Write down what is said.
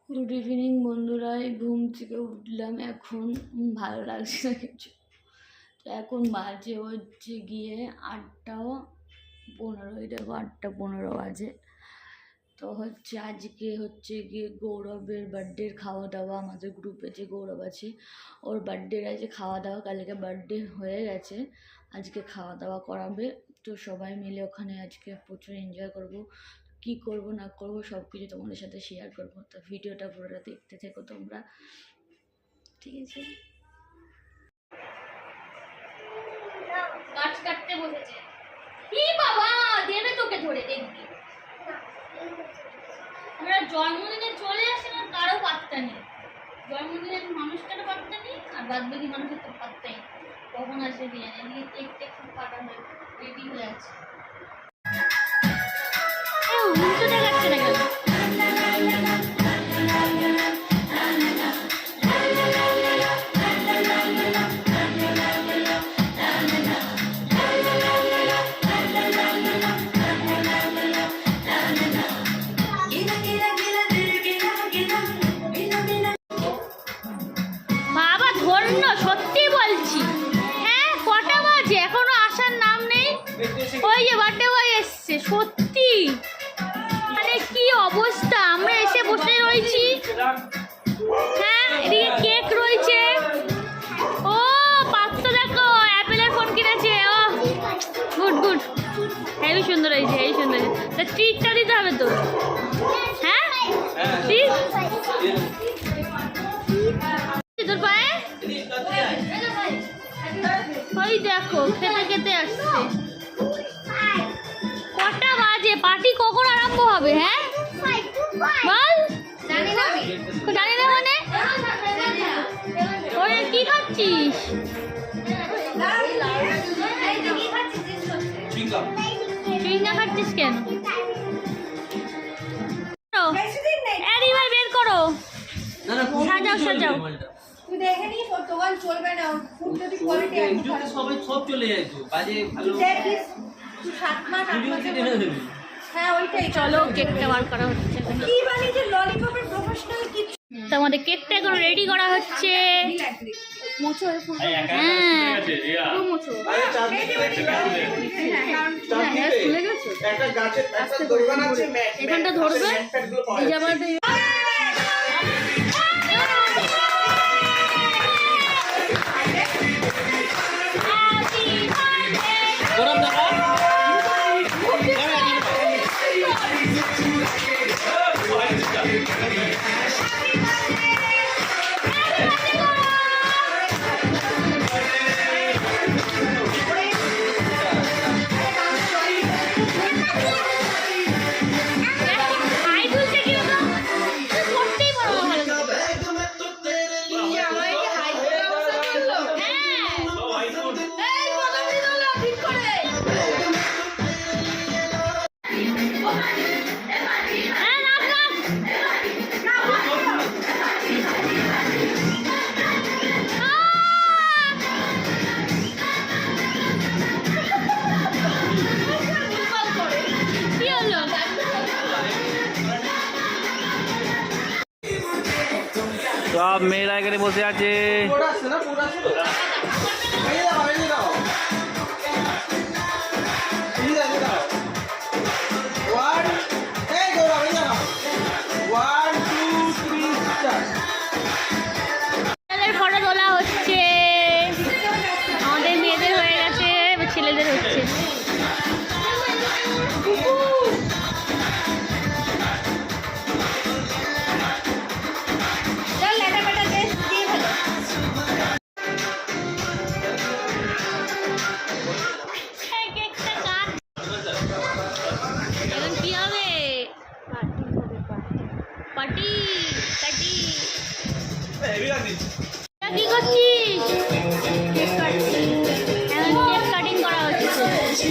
Good evening বন্ধুরা, ঘুম থেকে উঠলাম এখন। ভালো লাগছে না কিছু। তো এখন বাজে হচ্ছে গিয়ে 8:15, দেখো 8:15 বাজে। তো আজকে হচ্ছে গিয়ে গৌরবের বার্থডের খাওয়া দাওয়া। আমাদের গ্রুপে যে গৌরব আছে ওর বার্থডের আছে খাওয়া দাওয়া। কালকে বার্থডে হয়ে গেছে, আজকে খাওয়া দাওয়া করাবে। তো সবাই মিলে ওখানে আজকে প্রচুর এনজয় করবো। কি করব না করব সব কিছু তোমাদের সাথে শেয়ার করবো। তো ভিডিওটা পুরোটা দেখতে থেকো তোমরা, ঠিক আছে? গাছ কাটতে বসেছে কি বাবা, দেবে তোকে ধরে দেখবি। আমরা জন্মদিনে চলে আসি না, কারো পাত্তা নেই। জন্মদিনের মানুষটারও পাত্তা নেই, আর বাদ বাকি মানুষের তো পাত্তাই নেই। কখন আসবে দিয়ে এদিকে কেক খুব কাটা হয়ে রেডি হয়ে আছে। উল্টো দেখাচ্ছে না কেন? বাবা ধন্য, সত্যি বলছি। হ্যাঁ, কটা বাজে এখনো আসার নাম নেই। ওই যে বার্থডে বয় এসছে, সত্যি মানে কি অবস্থা। আমরা এসে বসে রয়েছি, হ্যাঁ এদিকে কেক রয়েছে। ও পাত্র দেখো, অ্যাপেলের ফোন কিনেছে। ও গুড গুড, হেভি সুন্দর হয়েছে, হেভি সুন্দর হয়েছে। তা ট্রিটটা দিতে হবে তো। হ্যাঁ ট্রিট তোর পায়ে। ওই দেখো খেতে খেতে আসছে। কটা বাজে? পার্টি কখন আরম্ভ হবে? হ্যাঁ বল। জানি না মানে ওই কি খাচ্ছিস? চুইংগা খাচ্ছিস কেন? এরি ভাই বের করো, সাজাও সাজাও। তুই দেখে নি তোর দোকান চলবে না, খুব যদি কোয়ালিটি আছে তাহলে সবাই সব চলে যায় তো বাজে ভালো। দেখিস তুই 7 মাস 8 মাস দেবে। হ্যাঁ ওইটাই। চলো কেকটা বার করা হচ্ছে। কি বানিয়েছে ললিপপের প্রফেশনাল কিছু। তো আমাদের কেকটা এখন রেডি করা হচ্ছে। মোছো এই ফুল। হ্যাঁ মোছো। খুলে গেছে একটা গাছের একটা দোকান আছে, এখানটা ধরবে এই যাবার। সব মেয়েরা এখানে বসে আছে। ফটো তোলা হচ্ছে, আমাদের মেয়েদের হয়ে গেছে, ছেলেদের হচ্ছে। পার্টি কাটি কি করছিস? কেক কাটিং করা হচ্ছে।